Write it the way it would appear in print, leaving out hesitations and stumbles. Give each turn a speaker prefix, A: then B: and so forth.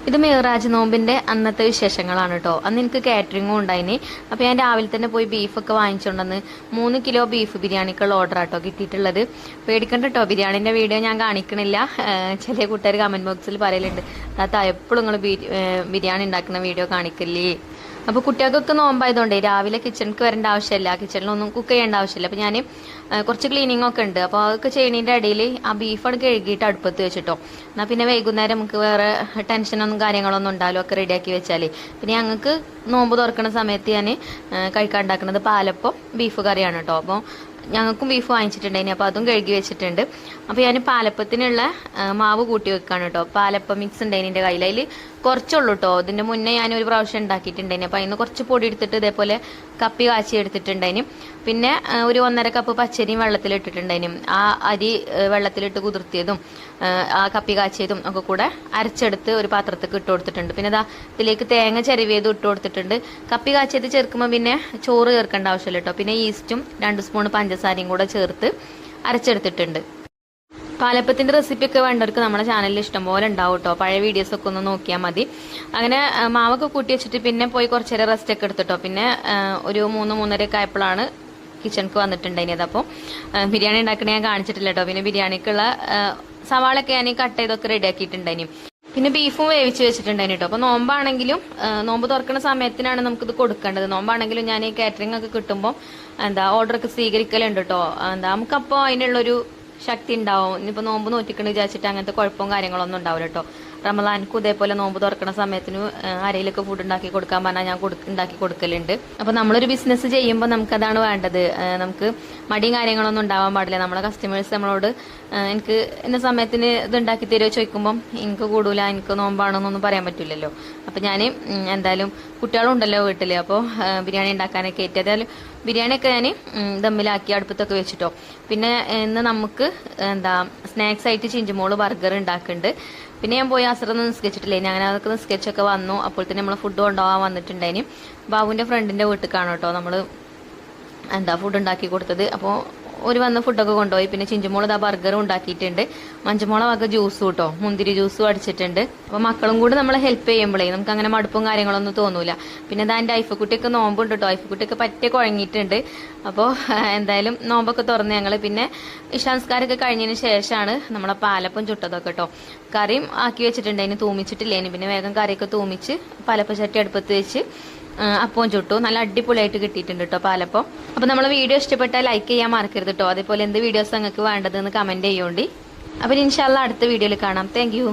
A: ഇത് മിറാജ് നോമ്പിന്റെ അന്നത്തെ വിശേഷങ്ങളാണ് കേട്ടോ. അന്ന് എനിക്ക് കാറ്ററിംഗും ഉണ്ടായിന്. അപ്പോൾ ഞാൻ രാവിലെ തന്നെ പോയി ബീഫൊക്കെ വാങ്ങിച്ചുകൊണ്ടെന്ന് 3 കിലോ ബീഫ് ബിരിയാണിക്കുള്ള ഓർഡർ ആട്ടോ കിട്ടിയിട്ടുള്ളത്. പേടിക്കണ്ട കേട്ടോ, ബിരിയാണിന്റെ വീഡിയോ ഞാൻ കാണിക്കണില്ല. ചില കൂട്ടുകാർ കമന്റ് ബോക്സിൽ പറയലുണ്ട്, താത്ത എപ്പോഴും നിങ്ങൾ ബിരിയാണി ഉണ്ടാക്കുന്ന വീഡിയോ കാണിക്കില്ലേ. അപ്പോൾ കുട്ടികൾക്കൊക്കെ നോമ്പായതുകൊണ്ടേ രാവിലെ കിച്ചണിക്ക് വരേണ്ട ആവശ്യമില്ല, കിച്ചണിലൊന്നും കുക്ക് ചെയ്യേണ്ട ആവശ്യമില്ല. അപ്പോൾ ഞാൻ കുറച്ച് ക്ലീനിങ് ഒക്കെ ഉണ്ട്. അപ്പോൾ അതൊക്കെ ചെയ്യുന്നതിൻ്റെ ഇടയിൽ ആ ബീഫാണ് കഴുകിയിട്ട് അടുപ്പത്ത് വെച്ചിട്ടോ. എന്നാൽ പിന്നെ വൈകുന്നേരം നമുക്ക് വേറെ ടെൻഷനൊന്നും കാര്യങ്ങളൊന്നും ഉണ്ടാവില്ല, ഒക്കെ റെഡിയാക്കി വെച്ചാൽ. പിന്നെ ഞങ്ങൾക്ക് നോമ്പ് തുറക്കുന്ന സമയത്ത് ഞാൻ കഴിക്കാൻ ഉണ്ടാക്കുന്നത് പാലപ്പം ബീഫ് കറിയാണ് കേട്ടോ. അപ്പോൾ ഞങ്ങൾക്കും ബീഫ് വാങ്ങിച്ചിട്ടുണ്ടായിന്, അപ്പോൾ അതും കഴുകി വെച്ചിട്ടുണ്ട്. അപ്പോൾ ഞാൻ പാലപ്പത്തിനുള്ള മാവ് കൂട്ടി വെക്കാണ് കേട്ടോ. പാലപ്പം മിക്സ് ഉണ്ടായിന് എൻ്റെ കയ്യിൽ, അതിൽ കുറച്ചുള്ളൂ കേട്ടോ. ഇതിൻ്റെ മുന്നേ ഞാൻ ഒരു പ്രാവശ്യം ഉണ്ടാക്കിയിട്ടുണ്ടായിന്. അപ്പോൾ അതിന് കുറച്ച് പൊടി എടുത്തിട്ട് ഇതേപോലെ കപ്പി കാച്ചി എടുത്തിട്ടുണ്ടായിന്. പിന്നെ ഒരു 1.5 കപ്പ് പച്ചരിയും വെള്ളത്തിലിട്ടിട്ടുണ്ടായിന്. ആ അരി വെള്ളത്തിലിട്ട് കുതിർത്തിയതും ആ കപ്പി കാച്ചിയതും ഒക്കെ കൂടെ അരച്ചെടുത്ത് ഒരു പാത്രത്തേക്ക് ഇട്ട് കൊടുത്തിട്ടുണ്ട്. പിന്നെ ഇതാ ഇതിലേക്ക് തേങ്ങ ചെരുവിയതും ഇട്ട് കൊടുത്തിട്ടുണ്ട്. കപ്പി കാച്ചിയത് ചേർക്കുമ്പോൾ പിന്നെ ചോറ് ചേർക്കേണ്ട ആവശ്യമില്ല കേട്ടോ. പിന്നെ ഈസ്റ്റും 2 സ്പൂൺ പഞ്ചസാരയും കൂടെ ചേർത്ത് അരച്ചെടുത്തിട്ടുണ്ട്. പാലപ്പത്തിന്റെ റെസിപ്പി ഒക്കെ വേണ്ടവർക്ക് നമ്മുടെ ചാനലിൽ ഇഷ്ടംപോലെ ഉണ്ടാവും കേട്ടോ. പഴയ വീഡിയോസ് ഒക്കെ ഒന്ന് നോക്കിയാൽ മതി. അങ്ങനെ മാവൊക്കെ കൂട്ടി വെച്ചിട്ട് പിന്നെ പോയി കുറച്ച് നേരം റെസ്റ്റ് ഒക്കെ എടുത്തിട്ടോ. പിന്നെ ഒരു 3-3:30 ഒക്കെ ആയപ്പോഴാണ് കിച്ചണിക്ക് വന്നിട്ടുണ്ടായിരുന്നത്. അപ്പോൾ ബിരിയാണി ഉണ്ടാക്കണേ ഞാൻ കാണിച്ചിട്ടില്ല കേട്ടോ. പിന്നെ ബിരിയാണിക്കുള്ള സവാളൊക്കെ ഞാൻ കട്ട് ചെയ്തൊക്കെ റെഡിയാക്കിയിട്ടുണ്ടായിരുന്നു. പിന്നെ ബീഫും വേവിച്ച് വെച്ചിട്ടുണ്ടായിരുന്നു കേട്ടോ. അപ്പോൾ നോമ്പാണെങ്കിലും നോമ്പ് തുറക്കുന്ന സമയത്തിനാണ് നമുക്കിത് കൊടുക്കേണ്ടത്. നോമ്പാണെങ്കിലും ഞാൻ ഈ കാറ്ററിംഗ് ഒക്കെ കിട്ടുമ്പോൾ ഓർഡറൊക്കെ സ്വീകരിക്കലുണ്ട് കേട്ടോ. നമുക്കപ്പോൾ അതിനുള്ളൊരു ശക്തി ഉണ്ടാവും. ഇനിയിപ്പോൾ നോമ്പ് നോറ്റിക്കണ് വിചാരിച്ചിട്ട് അങ്ങനത്തെ കുഴപ്പവും കാര്യങ്ങളൊന്നും ഉണ്ടാവില്ല കേട്ടോ. റമദാൻക്കും ഇതേപോലെ നോമ്പ് തുറക്കുന്ന സമയത്തിന് ആരെയിലൊക്കെ ഫുഡ് ഉണ്ടാക്കി കൊടുക്കാൻ പറഞ്ഞാൽ ഞാൻ ഉണ്ടാക്കി കൊടുക്കലുണ്ട്. അപ്പോൾ നമ്മളൊരു ബിസിനസ് ചെയ്യുമ്പോൾ നമുക്കതാണ് വേണ്ടത്. നമുക്ക് മടിയും കാര്യങ്ങളൊന്നും ഉണ്ടാവാൻ പാടില്ല. നമ്മളെ കസ്റ്റമേഴ്സ് നമ്മളോട് എനിക്ക് ഇന്ന സമയത്തിന് ഇത് ഉണ്ടാക്കി തരുമോ ചോദിക്കുമ്പം എനിക്ക് കൂടൂല, എനിക്ക് നോമ്പാണെന്നൊന്നും പറയാൻ പറ്റില്ലല്ലോ. അപ്പോൾ ഞാൻ എന്തായാലും കുട്ടികളുണ്ടല്ലോ വീട്ടിൽ, അപ്പോൾ ബിരിയാണി ഉണ്ടാക്കാനൊക്കെ ഏറ്റാലും ബിരിയാണിയൊക്കെ ഞാൻ ദമ്മിലാക്കി അടുപ്പത്തൊക്കെ വെച്ചിട്ടോ. പിന്നെ ഇന്ന് നമുക്ക് സ്നാക്സ് ആയിട്ട് ചിഞ്ചുമോള് ബർഗർ ഉണ്ടാക്കുന്നുണ്ട്. പിന്നെ ഞാൻ പോയി അസറൊന്നും നിസ്കരിച്ചിട്ടില്ലേ, ഞാൻ അങ്ങനെ അതൊക്കെ നിസ്കരിച്ചൊക്കെ വന്നു. അപ്പോൾ തന്നെ നമ്മൾ ഫുഡ് കൊണ്ടുപോകാൻ വന്നിട്ടുണ്ടായിന്. ബാബുവിൻ്റെ ഫ്രണ്ടിൻ്റെ വീട്ടിലേക്കാണ് കേട്ടോ നമ്മൾ ഫുഡ് ഉണ്ടാക്കി കൊടുത്തത്. അപ്പോൾ ഒരു വന്ന ഫുഡൊക്കെ കൊണ്ടുപോയി. പിന്നെ ചിഞ്ചുമോള് ബർഗറും ഉണ്ടാക്കിയിട്ടുണ്ട്. മഞ്ചുമോളെ വക ജ്യൂസും കേട്ടോ, മുന്തിരി ജ്യൂസും അടിച്ചിട്ടുണ്ട്. അപ്പോൾ മക്കളും കൂടി നമ്മളെ ഹെൽപ്പ് ചെയ്യുമ്പോഴേ നമുക്ക് അങ്ങനെ മടുപ്പും കാര്യങ്ങളൊന്നും തോന്നൂല. പിന്നെ എൻ്റെ ഐഫക്കുട്ടിയൊക്കെ നോമ്പുണ്ട് കേട്ടോ. ഐഫക്കുട്ടിയൊക്കെ പറ്റേ കുഴങ്ങിയിട്ടുണ്ട്. അപ്പോൾ എന്തായാലും നോമ്പൊക്കെ തുറന്ന് ഞങ്ങൾ പിന്നെ ഇഷാൻസ്കാരൊക്കെ കഴിഞ്ഞതിന് ശേഷമാണ് നമ്മളെ പാലപ്പം ചുട്ടതൊക്കെ കേട്ടോ. കറിയും ആക്കി വെച്ചിട്ടുണ്ട്, അതിന് തൂമിച്ചിട്ടില്ലേന്. പിന്നെ വേഗം കറിയൊക്കെ തൂമിച്ച് പാലപ്പം ചട്ടി അടുപ്പത്ത് വെച്ച് അപ്പം ചുട്ടു. നല്ല അടിപൊളിയായിട്ട് കിട്ടിയിട്ടുണ്ട് കേട്ടോ പാലപ്പം. അപ്പോൾ നമ്മളെ വീഡിയോ ഇഷ്ടപ്പെട്ടാൽ ലൈക്ക് ചെയ്യാൻ മറക്കരുത് കേട്ടോ. അതേപോലെ എന്ത് വീഡിയോസ് നിങ്ങൾക്ക് വേണ്ടതെന്ന് കമന്റ് ചെയ്യോണ്ടി. അപ്പോൾ ഇൻഷാല്ലാ അടുത്ത വീഡിയോയിൽ കാണാം. Thank you.